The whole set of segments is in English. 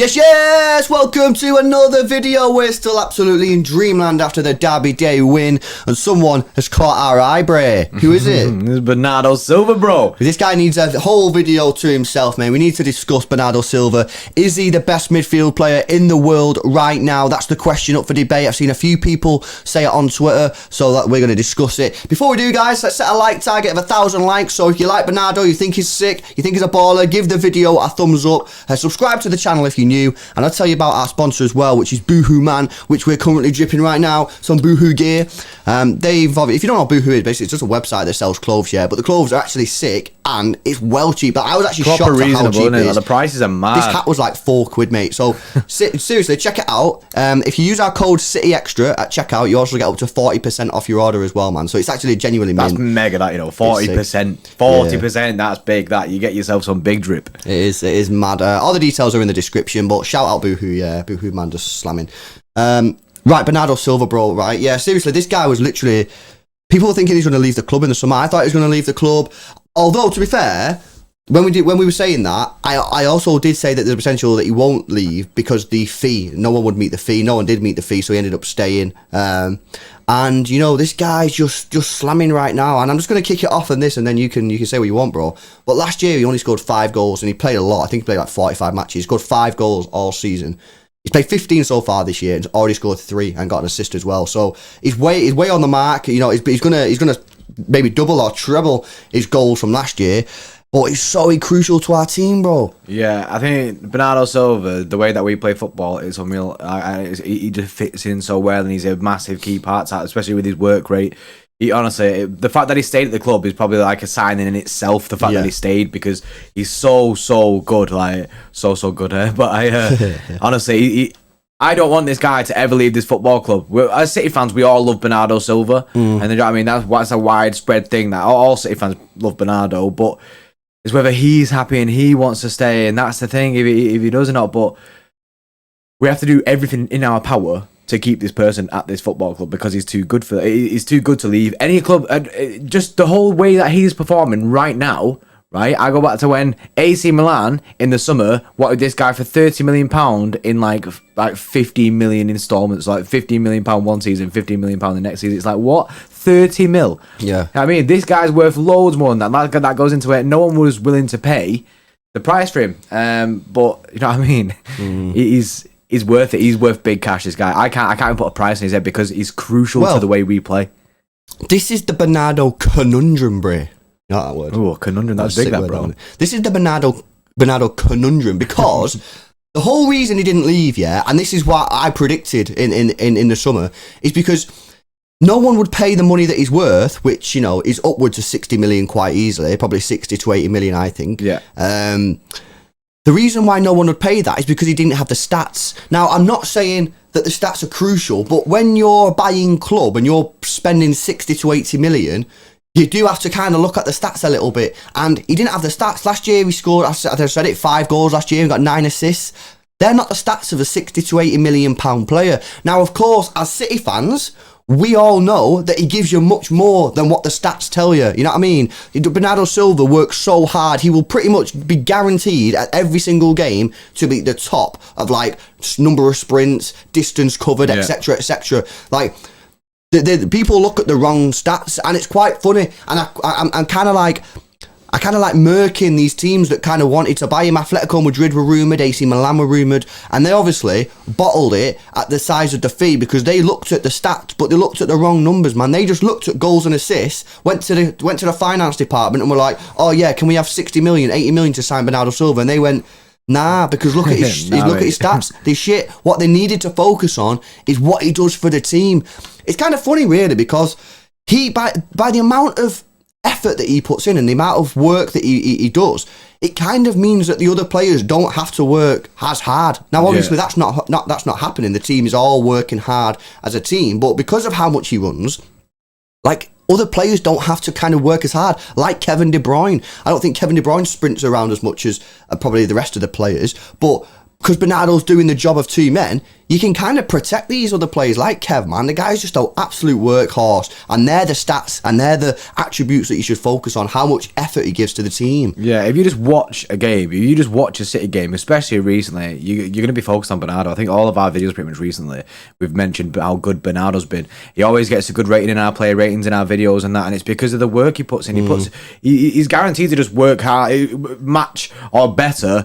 Yes, welcome to another video. We're still absolutely in dreamland after the Derby Day win, and someone has caught our eye, Bray. Who is it? It's Bernardo Silva, bro. This guy needs a whole video to himself, man. We need to discuss Bernardo Silva. Is he the best midfield player in the world right now? That's the question up for debate. I've seen a few people say it on Twitter, so that we're going to discuss it. Before we do, guys, let's set a like target of 1,000 likes. So if you like Bernardo, you think he's sick, you think he's a baller, give the video a thumbs up. Subscribe to the channel if you're new, and I'll tell you about our sponsor as well, which is Boohoo Man, which we're currently dripping right now, some Boohoo gear. If you don't know what Boohoo is, basically it's just a website that sells clothes, yeah, but the clothes are actually sick and it's well cheap. Like, I was actually shocked at how cheap it is. Like, the prices are mad. This hat was like £4, mate. So seriously, check it out. If you use our code CityExtra at checkout, you also get up to 40% off your order as well, man. So it's actually genuinely mint. That's mega, that, 40%, 40%. That's big. That you get yourself some big drip. It is mad. All the details are in the description, but shout out Boohoo, yeah, Boohoo Man just slamming. Right, Bernardo Silva, bro. Right, yeah, seriously, this guy was literally. People were thinking he's going to leave the club in the summer. I thought he was going to leave the club. Although, to be fair, when we were saying that, I also did say that there's a potential that he won't leave because the fee. No one would meet the fee. No one did meet the fee, so he ended up staying. And you know, this guy's just slamming right now. And I'm just going to kick it off on this, and then you can say what you want, bro. But last year he only scored 5 goals, and he played a lot. I think he played like 45 matches. He scored 5 goals all season. He's played 15 so far this year and already scored 3 and got an assist as well. So he's way on the mark. You know, he's gonna maybe double or treble his goals from last year. But he's so crucial to our team, bro. Yeah, I think Bernardo Silva, the way that we play football is unreal. He just fits in so well, and he's a massive key part to that, especially with his work rate. He honestly, the fact that he stayed at the club is probably like a signing in itself. The fact that he stayed, because he's so good, like so good. But honestly, I don't want this guy to ever leave this football club. As City fans, we all love Bernardo Silva, and you know what I mean, that's a widespread thing that all City fans love Bernardo. But it's whether he's happy and he wants to stay, and that's the thing. If he does or not, but we have to do everything in our power to keep this person at this football club, because he's too good for. He's too good to leave any club. Just the whole way that he's performing right now. Right, I go back to when AC Milan in the summer wanted this guy for £30 million in like 15 million installments, like £15 million one season, £15 million the next season. It's like, what? 30 mil? Yeah. I mean, this guy's worth loads more than that. That goes into it. No one was willing to pay the price for him. But you know what I mean? He's worth it. He's worth big cash, this guy. I can't even put a price on his head because he's crucial to the way we play. This is the Bernardo conundrum, Bray. You know that word? Oh, conundrum. That's big, that, bro. This is the Bernardo conundrum, because the whole reason he didn't leave, yeah, and this is what I predicted in the summer, is because no one would pay the money that he's worth, which, you know, is upwards of 60 million quite easily, probably 60 to 80 million, I think. Yeah. The reason why no one would pay that is because he didn't have the stats. Now, I'm not saying that the stats are crucial, but when you're buying club and you're spending 60 to 80 million, you do have to kind of look at the stats a little bit. And he didn't have the stats. Last year he scored, I said it, 5 goals last year and got 9 assists. They're not the stats of a 60 to 80 million pound player. Now, of course, as City fans, we all know that he gives you much more than what the stats tell you. You know what I mean? Bernardo Silva works so hard. He will pretty much be guaranteed at every single game to be the top of like number of sprints, distance covered, etc., etc. Like, the people look at the wrong stats, and it's quite funny. And I'm kind of like murking these teams that kind of wanted to buy him. Atletico Madrid were rumoured, AC Milan were rumoured, and they obviously bottled it at the size of the fee because they looked at the stats, but they looked at the wrong numbers, man. They just looked at goals and assists, went to the finance department and were like, oh yeah, can we have 60 million, 80 million to sign Bernardo Silva? And they went, nah, because look at his look at his stats. They shit. What they needed to focus on is what he does for the team. It's kind of funny, really, because he by the amount of effort that he puts in and the amount of work that he does, it kind of means that the other players don't have to work as hard. Now, obviously, that's not happening. The team is all working hard as a team, but because of how much he runs, like, other players don't have to kind of work as hard, like Kevin De Bruyne. I don't think Kevin De Bruyne sprints around as much as probably the rest of the players, but because Bernardo's doing the job of two men, you can kind of protect these other players like Kev, man. The guy's just an absolute workhorse, and they're the stats and they're the attributes that you should focus on, how much effort he gives to the team. Yeah, if you just watch a game, if you just watch a City game, especially recently, you're going to be focused on Bernardo. I think all of our videos pretty much recently, we've mentioned how good Bernardo's been. He always gets a good rating in our player ratings in our videos and that, and it's because of the work he puts in. He's guaranteed to just work hard, match or better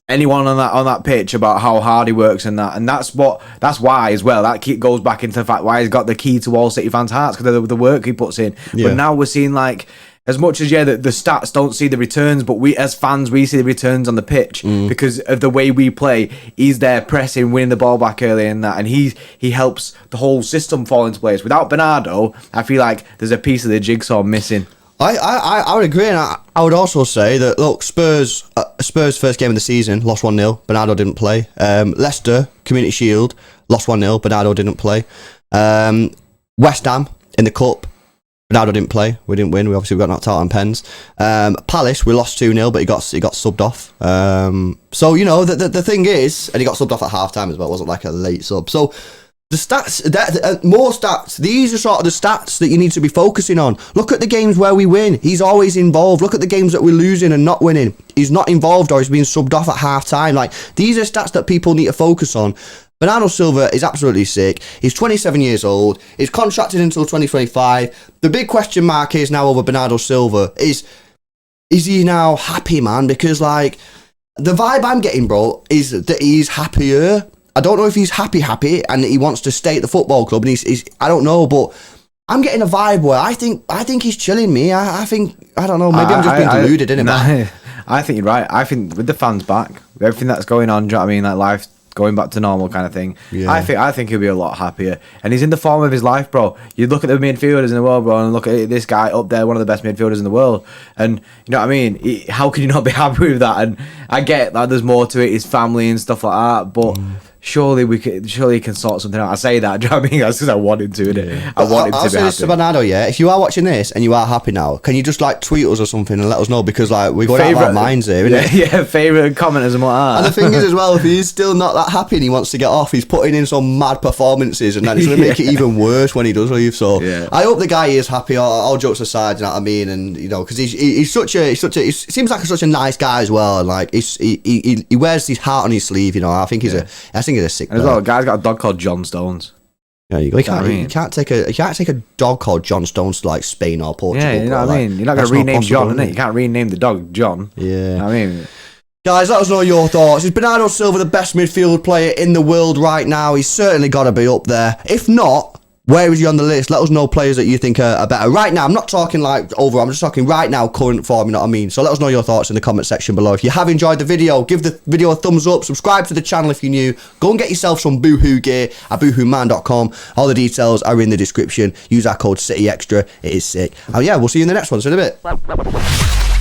anyone on that pitch about how hard he works and that, and that's why as well that goes back into the fact why he's got the key to all City fans' hearts, because of the work he puts in. But now we're seeing, like, as much as the stats don't see the returns, but we as fans, we see the returns on the pitch because of the way we play. He's there pressing, winning the ball back early and that, and he helps the whole system fall into place. Without Bernardo, I feel like there's a piece of the jigsaw missing. I would agree, and I would also say that, look, Spurs first game of the season lost 1-0. Bernardo didn't play. Leicester Community Shield lost 1-0. Bernardo didn't play. West Ham in the cup, Bernardo didn't play. We didn't win. We obviously got knocked out on pens. Palace, we lost 2-0, but he got subbed off. So you know the thing is, and he got subbed off at half time as well. It wasn't like a late sub. So the stats, more stats. These are sort of the stats that you need to be focusing on. Look at the games where we win. He's always involved. Look at the games that we're losing and not winning. He's not involved, or he's being subbed off at half time. Like, these are stats that people need to focus on. Bernardo Silva is absolutely sick. He's 27 years old. He's contracted until 2025. The big question mark is now over Bernardo Silva is he now happy, man? Because, like, the vibe I'm getting, bro, is that he's happier. I don't know if he's happy, and he wants to stay at the football club, and he's I don't know, but I'm getting a vibe where I think he's chilling me. I think, I don't know, maybe I'm just being deluded, innit, man? I think you're right. I think with the fans back, with everything that's going on, do you know what I mean? Like, life going back to normal kind of thing. Yeah. I think he'll be a lot happier, and he's in the form of his life, bro. You look at the midfielders in the world, bro, and look at this guy up there, one of the best midfielders in the world, and you know what I mean. How can you not be happy with that? And I get that there's more to it, his family and stuff like that, but. Surely he can sort something out. I say that, do you know what I mean? That's because I want him to, innit? Yeah. I want him to be say happy. This to Bernardo, yeah. If you are watching this and you are happy now, can you just like tweet us or something and let us know, because like we're going out of our minds here, innit? Yeah, favourite commenters and what that. And the thing is as well, if he's still not that happy and he wants to get off, he's putting in some mad performances, and it's going to make it even worse when he does leave. So I hope the guy is happy. All jokes aside, you know what I mean? And you know, because he seems like such a nice guy as well. And like he wears his heart on his sleeve. You know, I think he's a sick guy. As well, guy's got a dog called John Stones. Yeah, you can't take a dog called John Stones to like Spain or Portugal. Yeah, you know what I mean. You're not going to rename John, innit? You can't rename the dog John. Yeah, you know what I mean. Guys, let us know your thoughts. Is Bernardo Silva the best midfield player in the world right now? He's certainly got to be up there. If not, where is he on the list? Let us know players that you think are better. Right now, I'm not talking like over, I'm just talking right now, current form, you know what I mean? So let us know your thoughts in the comment section below. If you have enjoyed the video, give the video a thumbs up, subscribe to the channel if you're new, go and get yourself some Boohoo gear at boohooman.com. All the details are in the description. Use our code CityExtra. It is sick. And yeah, we'll see you in the next one. See you in a bit.